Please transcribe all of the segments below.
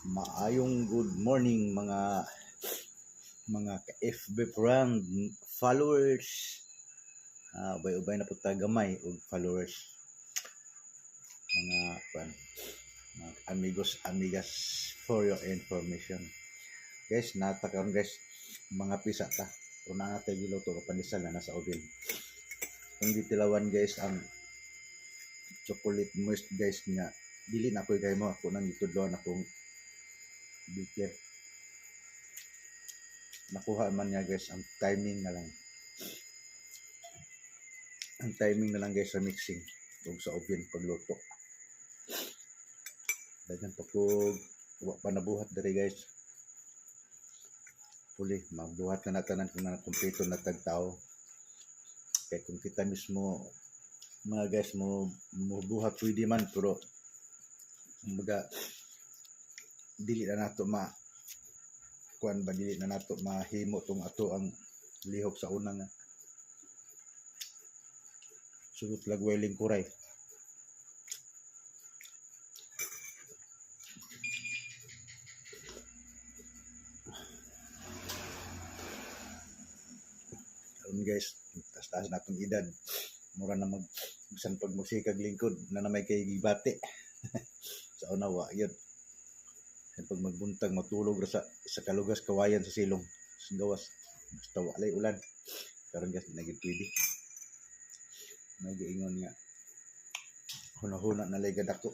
Maayong good morning mga ka-FB friend followers. Ubay-ubay na po tagamay og followers. Mga amigos, amigas, for your information. Guys, natakaroon guys, mga pisa ta. Kung naatay giluto o pandesal na nasa oven. Kung ditilawan guys ang chocolate moist guys nga dili na ko kay mo ako nang itudlon akong biker. Nakuha man niya guys ang timing na lang. Ang timing na lang guys sa mixing ug sa oven pagluto. Daghan pa ko wa pa nabuhat diri guys. Puli magbuhat na tanan kung na kumpleto na tagtao. Kaya kung kita mismo mga guys mo buhat pwede man pero mga dili na nato dili na nato mahimo tong ato ang lihok sa unang sugot lagwailing kuray. Karon guys, taas natong edad mura na bisan pag musikag lingkod na may kay gibati sa unawa yun. Pag magbuntag matulog ra sa kalugas kawayan sa silong sa gawas basta walay ulan karon guys naging pwede nagiingon nga hunahuna na lay gadako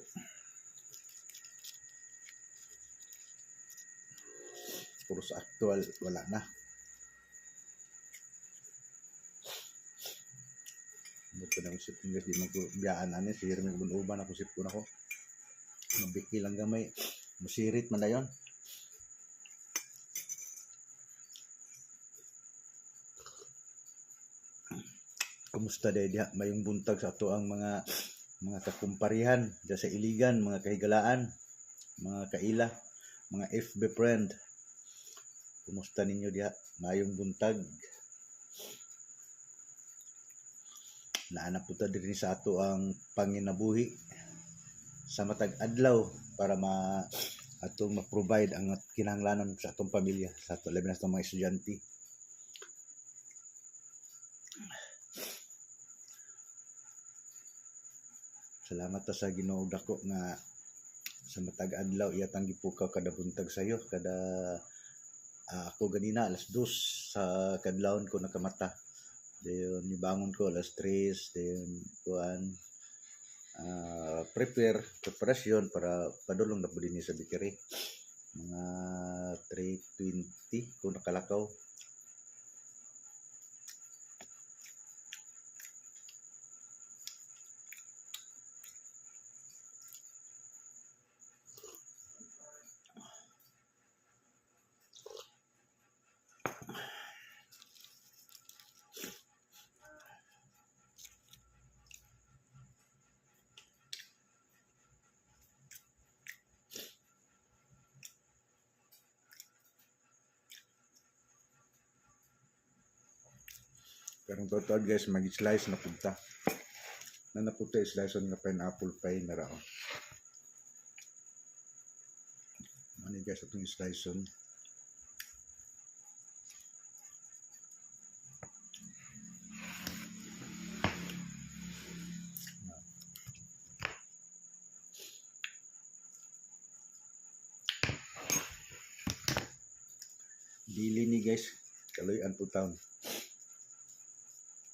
puro sa aktual wala na. Buto na usip ko guys di magbiyaan ani sige may uban ako usip ko nako mabiki lang gamay musirit man dayon. Kumusta diha mayong buntag sa ato ang mga kakumparihan diya sa Iligan, mga kahigalaan, mga kaila, mga FB friend. Kumusta ninyo diha mayong buntag? Naanap po ta diri sa ato ang panginabuhi sa matag adlaw para atong ma-provide ang kinahanglanon sa atong pamilya, sa ato labi na sa mga estudyante. Salamat ta sa Ginoo dako nga sa matag adlaw iyatang gipukaw kada buntag sayo kada ako ganina alas 2 sa kadlawon ko nakamata. Dayon nibangon ko alas 3 dayon kuan preparasyon para padulong na po din sa bakery mga 3:20 kung nakalakaw. Karong total guys mag-slice na punta. Na napunta slice nga pineapple pie na raw. Ano guys atong slice on. Dili ni guys Kaloy-an po taon.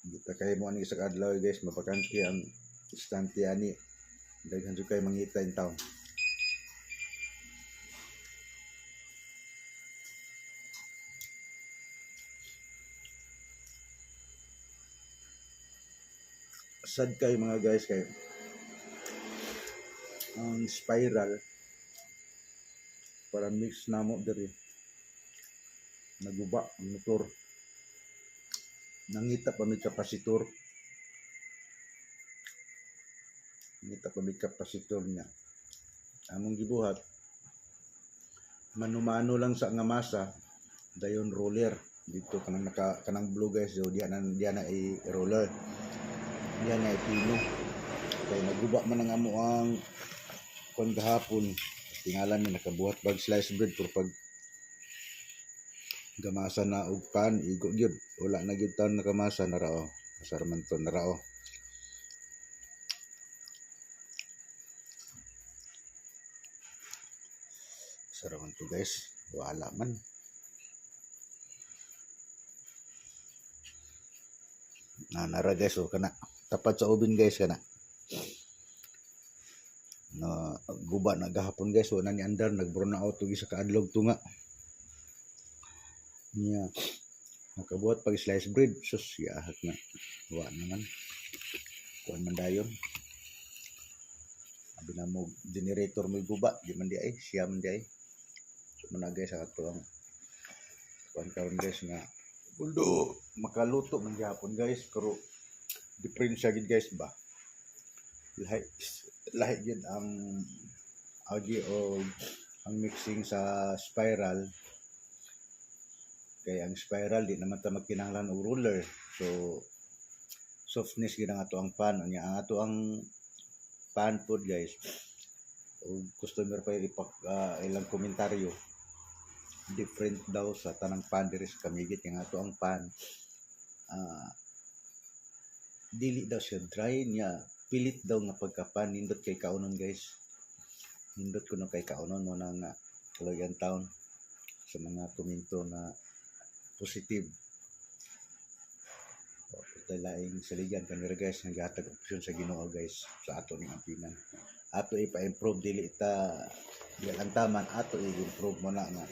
Kita kay mo ani sa adlaw guys mapakanti ang istante ani daghan jud kay mangita in taon. Sad kay mga guys kay ang spiral para mix namo diri naguba ang motor. Nangita pa may kapasitor. Niya. Among gibuhat manumano lang sa nga masa dayon roller dito kanang blue guys so diyan na i-roller. Diyan na ipino. Kaya naguba man ang amo ang kon gahapon Tingala mi nakabuhat bag slice bread pero pag gamasa na og pan igo gyud wala na gyud taon nakamasa na rao asarman to na rao. Saraman to guys wala man nara guys o kana tapat sa ubin guys kana na guba na gahapon guys wala ni andar nag-brown out og isa ka adlog tunga niya nakabuhat pag slice bread sus yahat na wa naman kuan man dayon abi na mo generator mo guba di man di ay siya man di ay so man guys sa ato ang kuan karon guys nga although makaluto man gyapon guys pero different siya gid guys ba lahi gid ang agi o ang mixing sa spiral kay ang spiral di naman ta magkinahanglan og ruler so softness gid ang ato ang pan unya ang ato ang pan food guys og customer pa ilang komentaryo different daw sa tanang pan diri sa Kamigit ang ato ang pan dili daw siya dry niya pilit daw nga pagkapan nindot kay kaunon guys nindot kuno kay kaunon mo nang Caloyan Town sa mga komento na positive laing saligan kanira guys naghatag opsyon sa Ginoo guys sa ato ning ampinan ato ipa-improve dili ta dilantaman ato i-improve mo na nga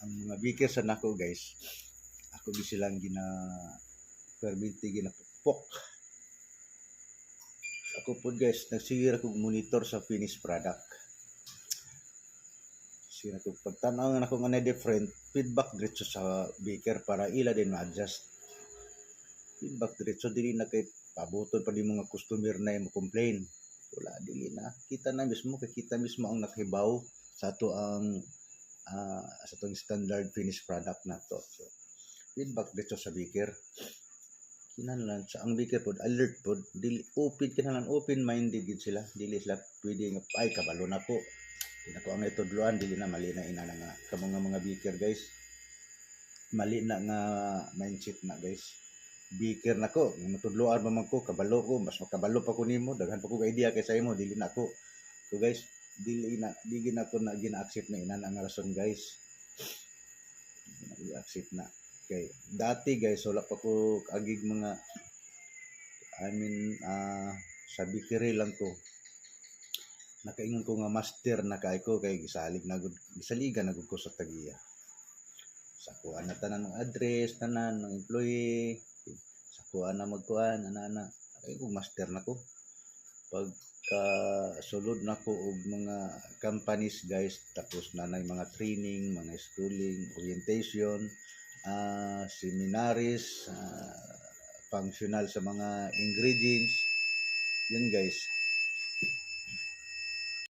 ang mga beaker sa nako guys ako bisilang gina perminti ginapupok ako po guys nagsigir ako monitor sa finished product sina ko pagtanaw na ako nga different feedback diretso sa beaker para ila din ma-adjust feedback diretso dili na kay pabuton pa di mga customer na mo complain wala dili na kita na mismo kay kita mismo ang nakahibaw sa ato ang sa itong standard finished product na to so feedback dito sa beaker kinahanglan sa ang beaker pod alert pod dili open kinahanglan open minded gid sila dili sila pwede nga ay kabalo na ko di na ko ang itudloan dili na mali na ina nga kamo nga mga beaker guys mali na nga mindset na guys beaker na ko matudloan ba man ko kabalo ko mas makabalo pa ko nimo daghan pa ko ka idea kay sa imo dili na ko so guys dili na ko na gina-accept na ina ang rason guys gina-accept na kay dati guys wala pa ko agig mga sa bakery lang ko nakaingon ko nga master na kay ko kay gisalig na gud gisaligan na gud ko sa tagiya sa kuan na tanan ng address tanan ng employee sa kuan na magkuan ana kay ko master na ko pag sulod na ko og mga companies guys tapos na mga training mga schooling orientation seminaries functional sa mga ingredients yan guys